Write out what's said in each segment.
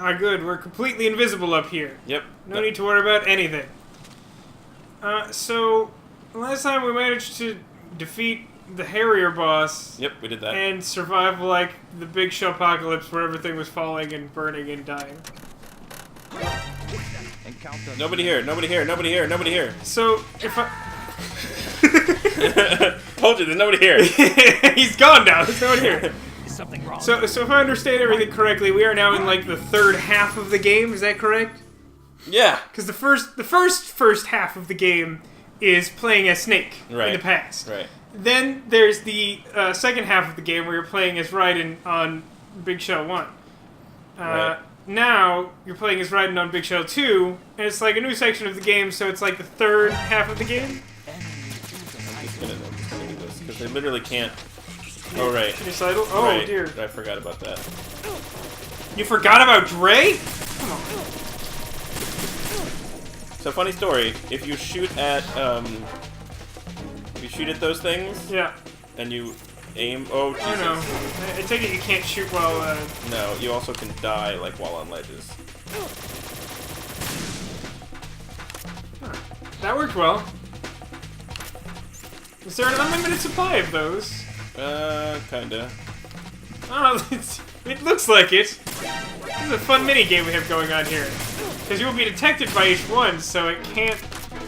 Ah, good. We're completely invisible up here. Yep. No need to worry about anything. So, last time we managed to defeat the Harrier boss. Yep, we did that. And survive, like, the big show apocalypse where everything was falling and burning and dying. Nobody here, nobody here, nobody here, nobody here. So, if I... Told you, there's nobody here. He's gone now, there's nobody here. Is something wrong? So if I understand everything correctly, we are now in, like, the third half of the game, is that correct? Yeah. Because the first half of the game is playing as Snake in the past. Right. Then there's the second half of the game where you're playing as Raiden on Big Shell 1. Right. Now, you're playing as Raiden on Big Shell 2, and it's like a new section of the game, so it's like the third half of the game? I'm just gonna do this, because they literally can't... Oh, right. Recital? Oh, right. dear. I forgot about that. You forgot about Dre? Come on. So, funny story, if you shoot at those things... Yeah. And you aim... Oh, Jesus. Oh, no. I take it you can't shoot while, No, you also can die, like, while on ledges. Huh. That worked well. Is there an unlimited supply of those? Kinda. I don't know, it looks like it. This is a fun mini-game we have going on here. Because you will be detected by each one, so it can't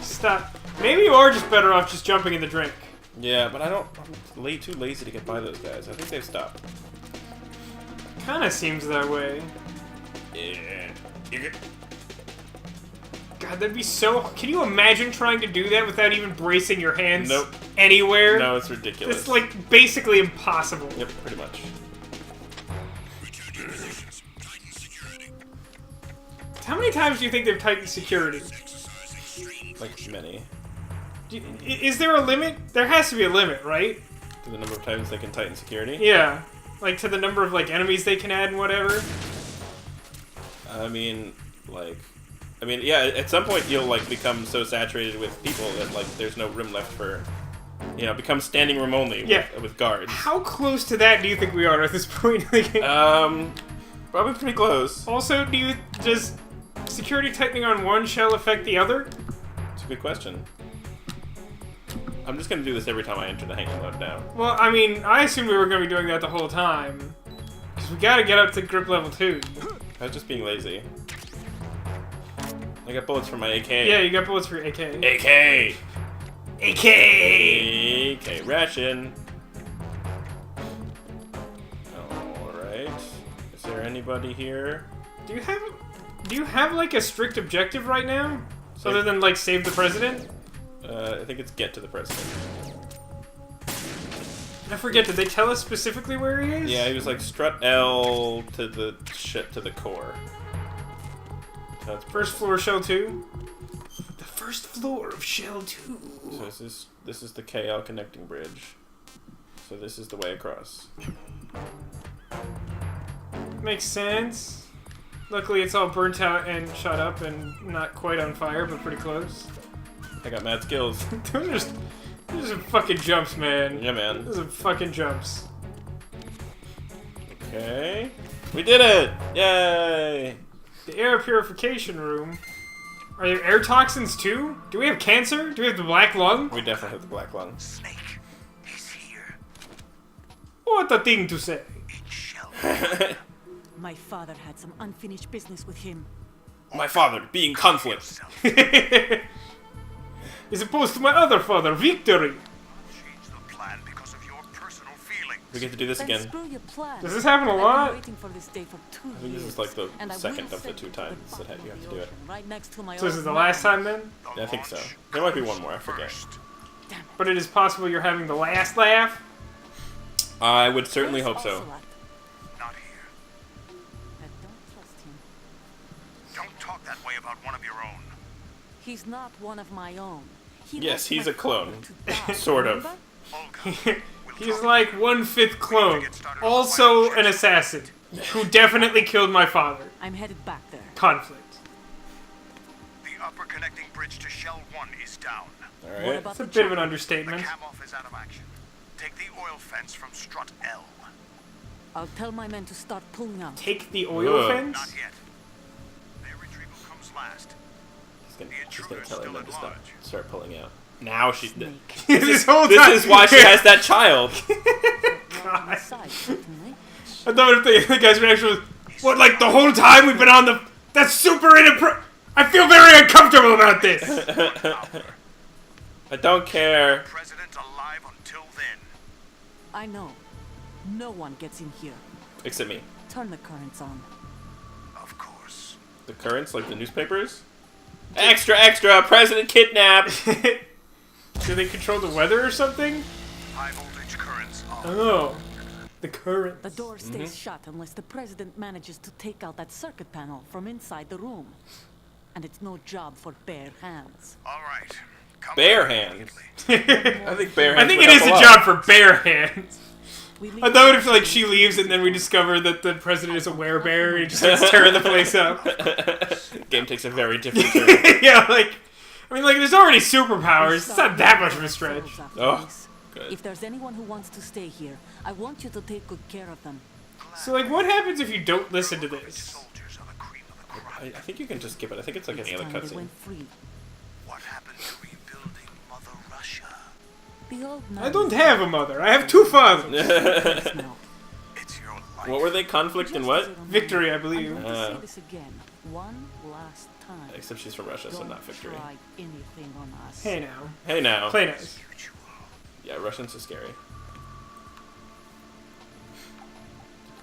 stop. Maybe you are just better off just jumping in the drink. Yeah, but I'm too lazy to get by those guys. I think they've stopped. Kinda seems that way. Yeah. God, that'd be so... Can you imagine trying to do that without even bracing your hands Nope. anywhere? No, it's ridiculous. It's, like, basically impossible. Yep, pretty much. How many times do you think they've tightened security? Like, many. Is there a limit? There has to be a limit, right? To the number of times they can tighten security? Yeah. Like, to the number of, like, enemies they can add and whatever? I mean, yeah, at some point you'll, like, become so saturated with people that, like, there's no room left for, you know, become standing room only with guards. How close to that do you think we are at this point in the game? Probably pretty close. Also, does security tightening on one shell affect the other? It's a good question. I'm just gonna do this every time I enter the hanging mode now. Well, I mean, I assumed we were going to be doing that the whole time. Because we gotta get up to grip level 2. I was just being lazy. I got bullets for my AK. Yeah, you got bullets for your AK. AK! AK! AK ration. Alright. Is there anybody here? Do you have like a strict objective right now? Other than like save the president? I think it's get to the president. I forget, did they tell us specifically where he is? Yeah, he was like strut L to the core. So that's first floor shell 2? The first floor of shell 2. So this is the KL connecting bridge. So this is the way across. Makes sense. Luckily it's all burnt out and shot up and not quite on fire, but pretty close. I got mad skills. Those are some fucking jumps, man. Yeah, man. Those are fucking jumps. Okay. We did it! Yay! The air purification room. Are there air toxins too? Do we have cancer? Do we have the black lung? We definitely have the black lung. Snake is here. What a thing to say. My father had some unfinished business with him. My father, being conflict. As opposed to my other father, Victory. Change the plan because of your personal feelings. We get to do this again. Does this happen a lot? I think this is like the second of the 2 times that you have to do it. So this is the last time then? Yeah, I think so. There might be one more, I forget. But it is possible you're having the last laugh? I would certainly hope so. Not here. I don't trust him. Don't talk that way about one of your own. He's not one of my own. Yes, he's a clone. Sort of. He's like 1/5 clone. Also an assassin. Who definitely killed my father. I'm headed back there. Conflict. The upper connecting bridge to Shell 1 is down. Alright. That's a bit of an The understatement. cam off is out of action. Take the oil fence from strut L. I'll tell my men to start pulling out. Take the oil Ugh. fence? Not yet. last. She's gonna tell him to start pulling out. Now she's... This whole time. This is why she has that child. God. I thought if the guy's reaction was, what, like the whole time we've been on the... That's super I feel very uncomfortable about this. I don't care. President's alive until then. I know. No one gets in here. Except me. Turn the currents on. Of course. The currents, like the newspapers? Extra, extra! President kidnapped! Do they control the weather or something? High voltage currents on. Oh. The currents. The door stays shut unless the president manages to take out that circuit panel from inside the room. And it's no job for bare hands. All right. Come Bare back hands. immediately. I think bare hands. I think would it is help a lot. job for bare hands. We leave I thought if like she leaves and then we discover that the president is a werebear and he just starts tearing the place up. Game takes a very different turn. Yeah, like I mean, like there's already superpowers. It's not that much of a stretch. Oh, good. If there's anyone who wants to stay here, I want you to take good care of them. So like, what happens if you don't listen to this? Soldiers are the cream of the crop. I think you can just skip it. I think it's like It's any other time they cutscene. went free. What happened to rebuilding Mother Russia? The old man I don't have a mother. I have two fathers. now. It's your life. What were they? Conflict and what? Victory, I I'm believe. going to say this again, one last time. Except she's from Russia, so Don't not victory. try anything on us. Hey now, Hey now. play nice. Yeah, Russians are scary.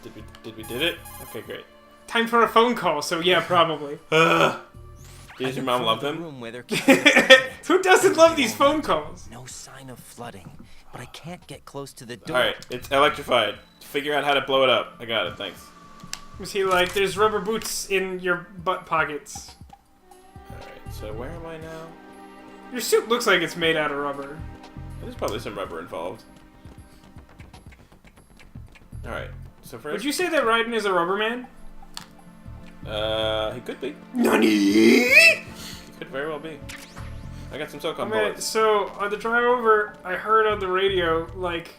Did we did it? Okay, great. Time for a phone call. So yeah, probably. Did your mom love them? Room where they're keeping the president. Who doesn't love these phone calls? No sign of flooding, but I can't get close to the door. Alright, it's electrified. Figure out how to blow it up. I got it, thanks. Was he like, there's rubber boots in your butt pockets? Alright, so where am I now? Your suit looks like it's made out of rubber. There's probably some rubber involved. Alright, so first... Would you say that Raiden is a rubber man? He could be. Nani? He could very well be. I got some SOCOM bullets. So on the drive over, I heard on the radio like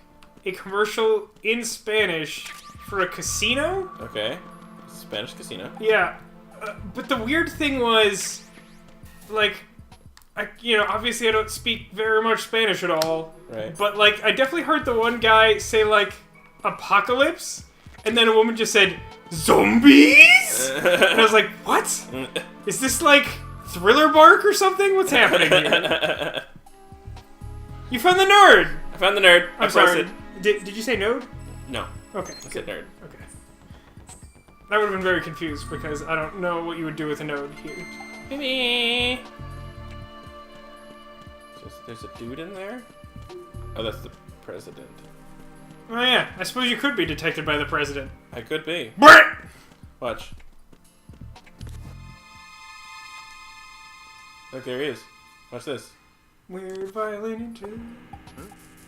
a commercial in Spanish for a casino. Okay. Spanish casino. Yeah, but the weird thing was, like, obviously I don't speak very much Spanish at all. Right. But like, I definitely heard the one guy say like apocalypse, and then a woman just said zombies, and I was like, what? Is this like Thriller Bark or something? What's happening here? You found the nerd! I found the nerd. I I'm pressed sorry. it. Did you say node? No. Okay. I said nerd. Okay. I would have been very confused because I don't know what you would do with a node here. There's a dude in there? Oh, that's the president. Oh yeah, I suppose you could be detected by the president. I could be. Brett! Watch. Look, there he is. Watch this. Weird violin into.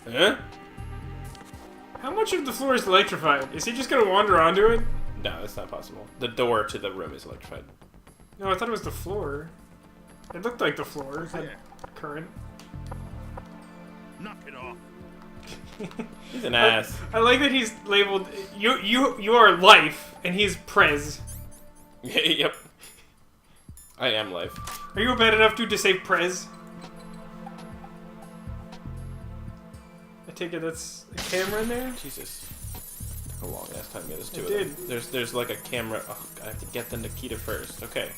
Huh? How much of the floor is electrified? Is he just gonna wander onto it? No, that's not possible. The door to the room is electrified. No, I thought it was the floor. It looked like the floor had current. Knock it off. He's an ass. I like that he's labeled you are life and he's Prez. Yep. I am life. Are you a bad enough dude to say Prez? I take it that's a camera in there? Jesus. Took a long ass time to get this to It it. There's like a camera. Oh, I have to get the Nikita first. Okay.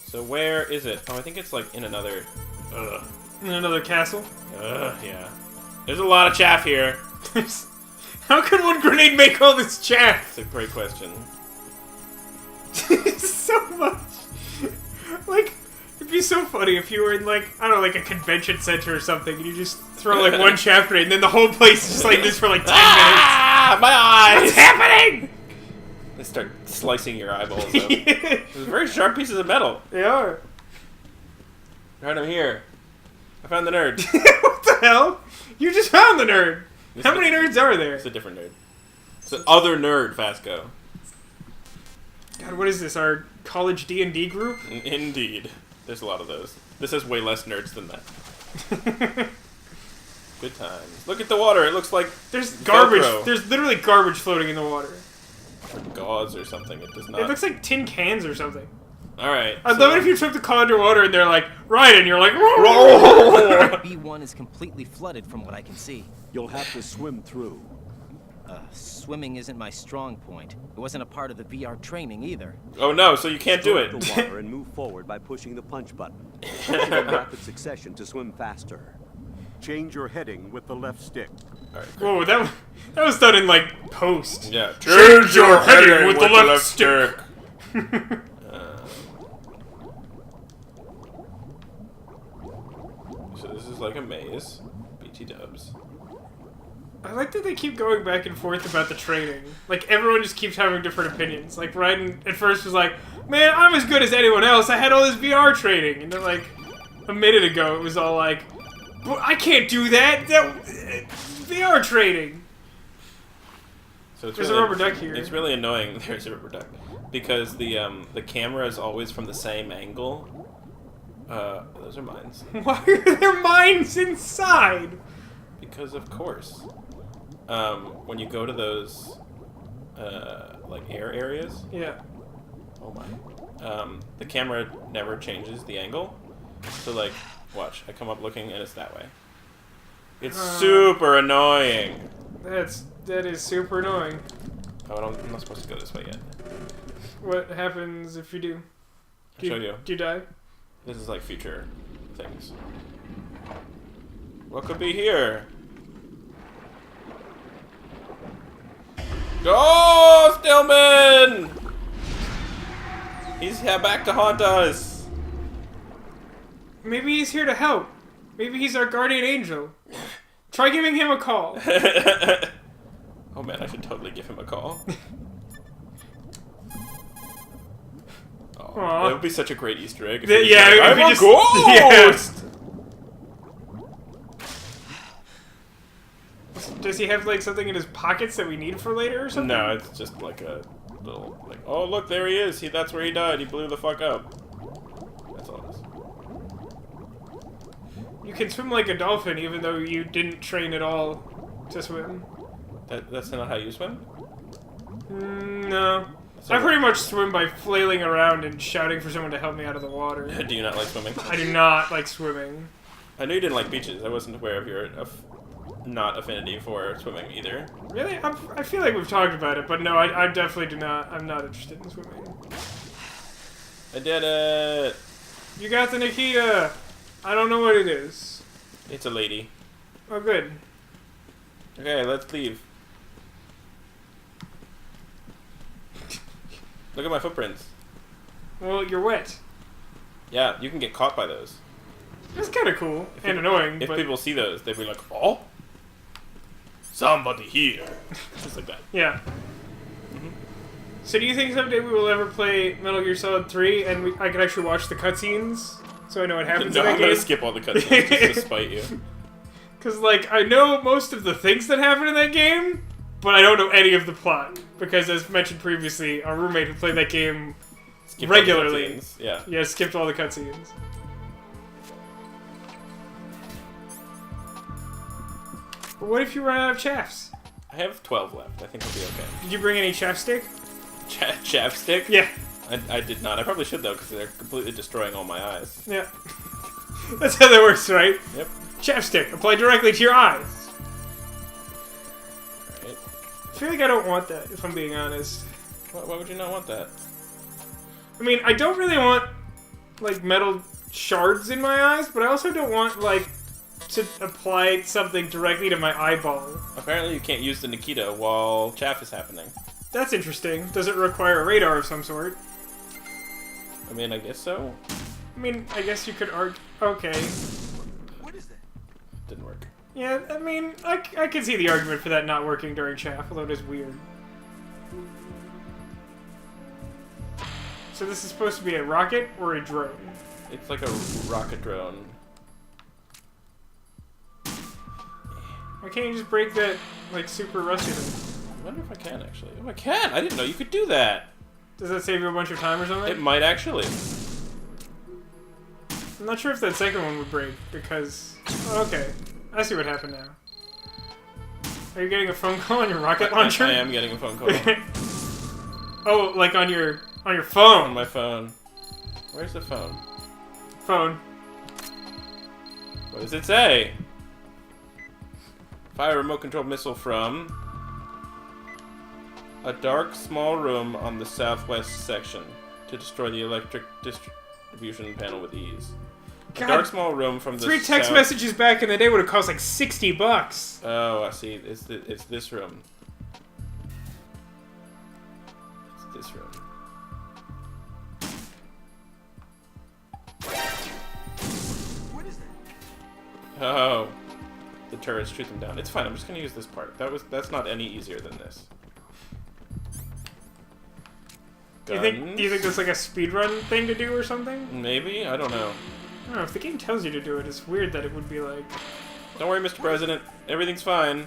So where is it? Oh, I think it's like in another. Ugh. In another castle? Yeah. There's a lot of chaff here. How could one grenade make all this chaff? It's a great question. So much. Like, it'd be so funny if you were in, like, I don't know, like a convention center or something, and you just throw, like, one chaff grenade, and then the whole place is just like this for, like, 10 minutes. Ah, my eyes! What's happening? They start slicing your eyeballs up. Those very sharp pieces of metal. They are. Right, I'm here. I found the nerd. What the hell? You just found the nerd. This How is many nerds are there? It's a different nerd. It's an other nerd, Vasco. God, what is this? Our college D&D group? Indeed. There's a lot of those. This has way less nerds than that. Good times. Look at the water. It looks like There's garbage. Velcro. There's literally garbage floating in the water. gauze or something. It does not. It looks like tin cans or something. Alright. I'd love it if you took the car underwater and they're like, right, and you're like, B1 is completely flooded from what I can see. You'll have to swim through. Swimming isn't my strong point. It wasn't a part of the VR training either. Oh no, so you can't do Stroke it. the water and move forward by pushing the punch button. Push it in rapid succession to swim faster. Change your heading with the left stick. Whoa, that was done in, like, post. Yeah. Change your heading with the left stick. So this is like a maze. BT dubs. I like that they keep going back and forth about the training. Like, everyone just keeps having different opinions. Like, Raiden at first was like, man, I'm as good as anyone else. I had all this VR training. And then, like, a minute ago, it was all like, but I can't do that. VR training. So it's There's really, a rubber duck here. It's really annoying. There's a rubber duck. Because the camera is always from the same angle. Those are mines. Why are there mines inside? Because of course. When you go to those, like air areas. Yeah. Oh my. The camera never changes the angle. So like, watch. I come up looking and it's that way. It's super annoying. That is super annoying. Oh, I'm not supposed to go this way yet. What happens if you do? I'll show you. Do you die? This is like future things. What could be here? Oh, Stillman! He's back to haunt us. Maybe he's here to help. Maybe he's our guardian angel. Try giving him a call. Oh man, I should totally give him a call. Oh, Aww. that would be such a great Easter egg. If Yeah, he was like, if he I'm a just- ghost! Does he have, like, something in his pockets that we need for later or something? No, it's just like a little, like, oh look, there he is. That's where he died. He blew the fuck up. That's all it is. You can swim like a dolphin even though you didn't train at all to swim. That's not how you swim? No. So I pretty much swim by flailing around and shouting for someone to help me out of the water. Do you not like swimming? I do not like swimming. I knew you didn't like beaches. I wasn't aware of your not affinity for swimming either. Really? I feel like we've talked about it, but no, I definitely do not. I'm not interested in swimming. I did it! You got the Nikita! I don't know what it is. It's a lady. Oh, good. Okay, let's leave. Look at my footprints. Well, you're wet. Yeah, you can get caught by those. That's kind of cool and annoying, If but people see those, they'd be like, oh? Somebody here. Just like that. yeah. So do you think someday we will ever play Metal Gear Solid 3 and I can actually watch the cutscenes so I know what happens No, in that I'm gonna game? skip all the cutscenes just to spite you. Because, like, I know most of the things that happen in that game, but I don't know any of the plot. Because, as mentioned previously, our roommate who played that game Skip all the regularly. cutscenes, yeah. Yeah, skipped all the cutscenes. But what if you run out of chaffs? I have 12 left. I think we'll be okay. Did you bring any chaff stick? Chapstick? Yeah. I did not. I probably should, though, because they're completely destroying all my eyes. Yeah. That's how that works, right? Yep. Chaff stick. Apply directly to your eyes. Alright. I feel like I don't want that, if I'm being honest. Why would you not want that? I mean, I don't really want, like, metal shards in my eyes, but I also don't want, like, to apply something directly to my eyeball. Apparently you can't use the Nikita while chaff is happening. That's interesting. Does it require a radar of some sort? I mean, I guess so. I mean, I guess you could argue... Okay. What is that? Didn't work. Yeah, I mean, I can see the argument for that not working during chaff, although it is weird. So this is supposed to be a rocket or a drone? It's like a rocket drone. Why can't you just break that, like, super rusty thing? I wonder if I can, actually. Oh, I can! I didn't know you could do that! Does that save you a bunch of time or something? It might actually. I'm not sure if that second one would break, because... Oh, okay. I see what happened now. Are you getting a phone call on your rocket launcher? I am getting a phone call. Oh, like on your phone? On my phone. Where's the phone? Phone. What does it say? Fire a remote-controlled missile from a dark, small room on the southwest section to destroy the electric distribution panel with ease. God, a dark, small room from the 3 text messages back in the day would have cost like $60. Oh, I see. It's this room. It's this room. What is that? Oh. The turrets shoot them down. It's fine, I'm just gonna use this part. That's not any easier than this. Do you think that's like a speedrun thing to do or something? Maybe? I don't know. I don't know, if the game tells you to do it, it's weird that it would be like... Don't worry, Mr. President. Everything's fine.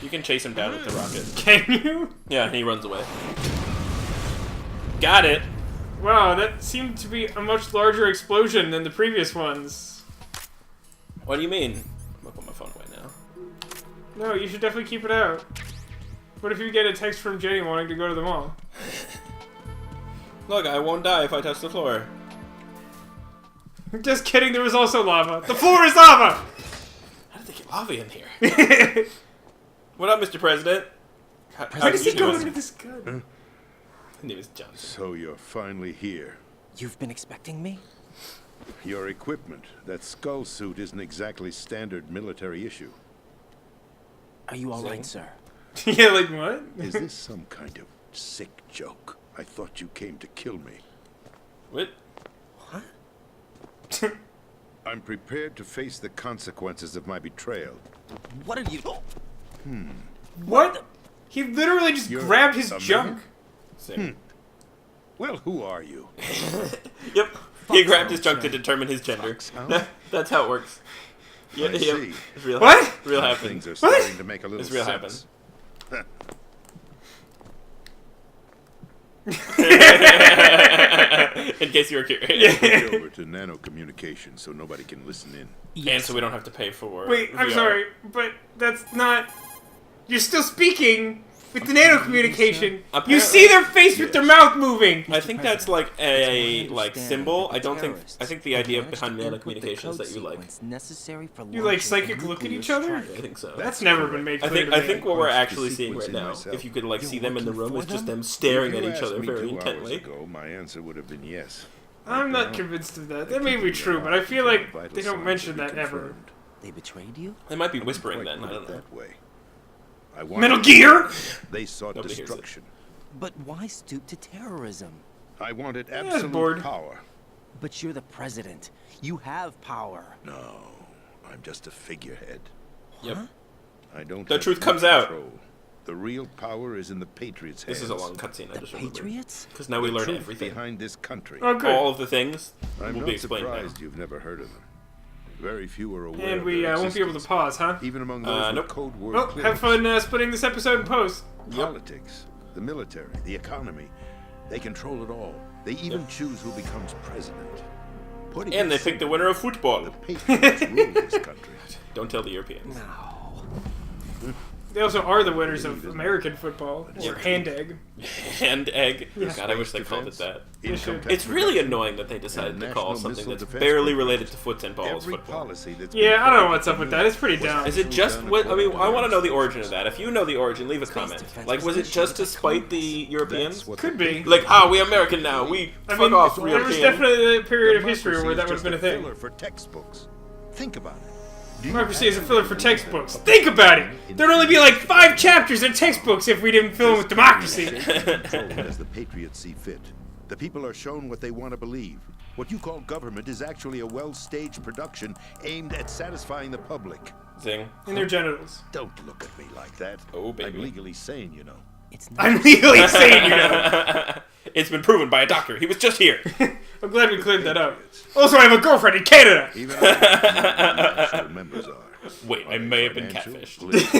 You can chase him down with the rocket. Can you? Yeah, and he runs away. Got it! Wow, that seemed to be a much larger explosion than the previous ones. What do you mean? I'm gonna put my phone away now. No, you should definitely keep it out. What if you get a text from Jenny wanting to go to the mall? Look, I won't die if I touch the floor. Just kidding, there was also lava. The floor is lava! How did they get lava in here? What up, Mr. President? Why does he go with this gun? His name is Johnson. So you're finally here. You've been expecting me? Your equipment, that skull suit isn't exactly standard military issue. Are you all right, sir? Yeah, like what? Is this some kind of sick joke? I thought you came to kill me. What? What? I'm prepared to face the consequences of my betrayal. What are you... What? He literally just You're grabbed his a junk. man? Same. Well, who are you? Yep. He grabbed his junk to determine his gender. Foxhound? That's how it works. Yeah, I yep. see. It's real. What? Real Things happens. are starting to make a little It's real sense. In case you were curious. Switch over to nano communication so nobody can listen in. And so we don't have to pay for Wait, I'm VR. sorry, but that's not... You're still speaking with the nano communication. You Apparently- see their face with their mouth moving. I think that's like a It's my like understanding symbol. that I don't think. terrorists I think the idea managed behind to nano input the communication is code that you like. sequence necessary for You, like, launching a psychic look at nuclear each other? I strike. think so. That's never been made I clear think to I me. think what we're Punched the actually seeing right sequence in now, myself. if you could like see them in the room, is just them If staring at you each asked other me very 2 hours intently. ago, my answer would have been yes. I'm not convinced of that. That may be true, but I feel like they don't mention that ever. They betrayed you? They might be whispering then. I Put don't it know. that way. I wanted Metal Gear? They sought Nobody hears it. destruction. But why stoop to terrorism? I wanted I was absolute bored. power. But you're the president. You have power. No, I'm just a figurehead. Yep. I don't. The have truth full comes out. control. The real power is in the Patriots' hands. This is a long cutscene. I The just remembered. Patriots? Because now we The learn truth everything. behind this country. Oh, good. All of the things I'm will not be explained now. surprised you've never heard of them. Very few are aware And of we their won't be able to existence, pause, huh? even among those nope. with code word Well, clearance. have fun splitting this episode in post. Politics, the military, the economy, they control it all. They even choose who becomes president. Putting And it they pick the winner of football. The Patriots rule this country. Don't tell the Europeans. They also are the winners of American football, or hand egg. Hand egg. Yeah. God, I wish they called it that. Income tax It's really reduction, annoying that they decided and to call national something missile that's defense barely programs. related to foot and balls Every football. policy that's Yeah, I don't know what's up with that. It's pretty dumb. Is it just what? I mean, I want to know the origin of that. If you know the origin, leave a comment. Like, was it just to spite the Europeans? Could be. Like, we American now. We I fuck mean, off, there was European. definitely a period of history Democracy where is that would have just been a thing. filler for textbooks. Think about it. Do you Democracy is a actually filler for believe textbooks. that Think about it! in There'd only be like 5 chapters in textbooks if we didn't fill them with democracy. controlled as the Patriots see fit. The people are shown what they want to believe. What you call government is actually a well-staged production aimed at satisfying the public. Zing. In their genitals. Don't look at me like that. Oh, baby. I'm legally sane, you know. It's not. I'm legally saying, you know. It's been proven by a doctor. He was just here. I'm glad we cleared that up. Also, I have a girlfriend in Canada! Even I don't know who the actual members are. Wait, I Are may they have been financial, catfished.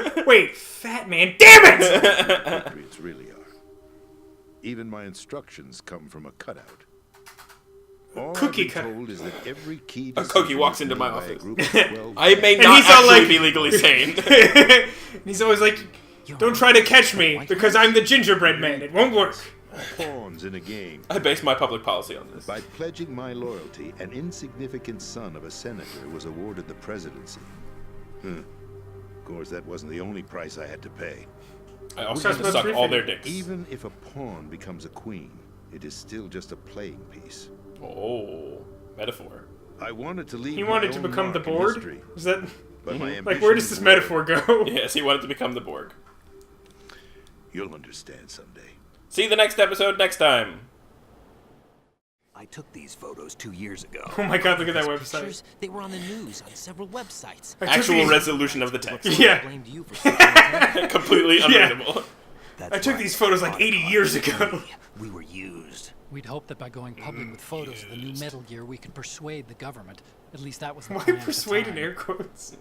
political, Wait, fat man, damn it! Patriots really are. Even my instructions come from a cutout. All Cookie I've been cutout. told is that every key A cookie decision walks is into made my by a office. group of 12 I may And not he's all actually like- be legally sane. And he's always like, don't try to catch me, because I'm the gingerbread man. It won't work. Pawns in a game. I base my public policy on this. By pledging my loyalty, an insignificant son of a senator was awarded the presidency. Of course, that wasn't the only price I had to pay. I also have to suck all their dicks. Even if a pawn becomes a queen, it is still just a playing piece. Oh, metaphor. I wanted to leave. He wanted to become the Borg? Is that... But my like, where does this metaphor go? Yes, he wanted to become the Borg. You'll understand someday. See the next episode next time. I took these photos 2 years ago. Oh my god, look at that website. Pictures, they were on the news on several websites. Actual resolution of the text. I Yeah. blamed you for something. Completely unreadable. I took these photos like 80 years ago. We were used. We'd hoped that by going public with photos of the new Metal Gear, we could persuade the government. At least that was the Why plan at the persuade in time. air quotes?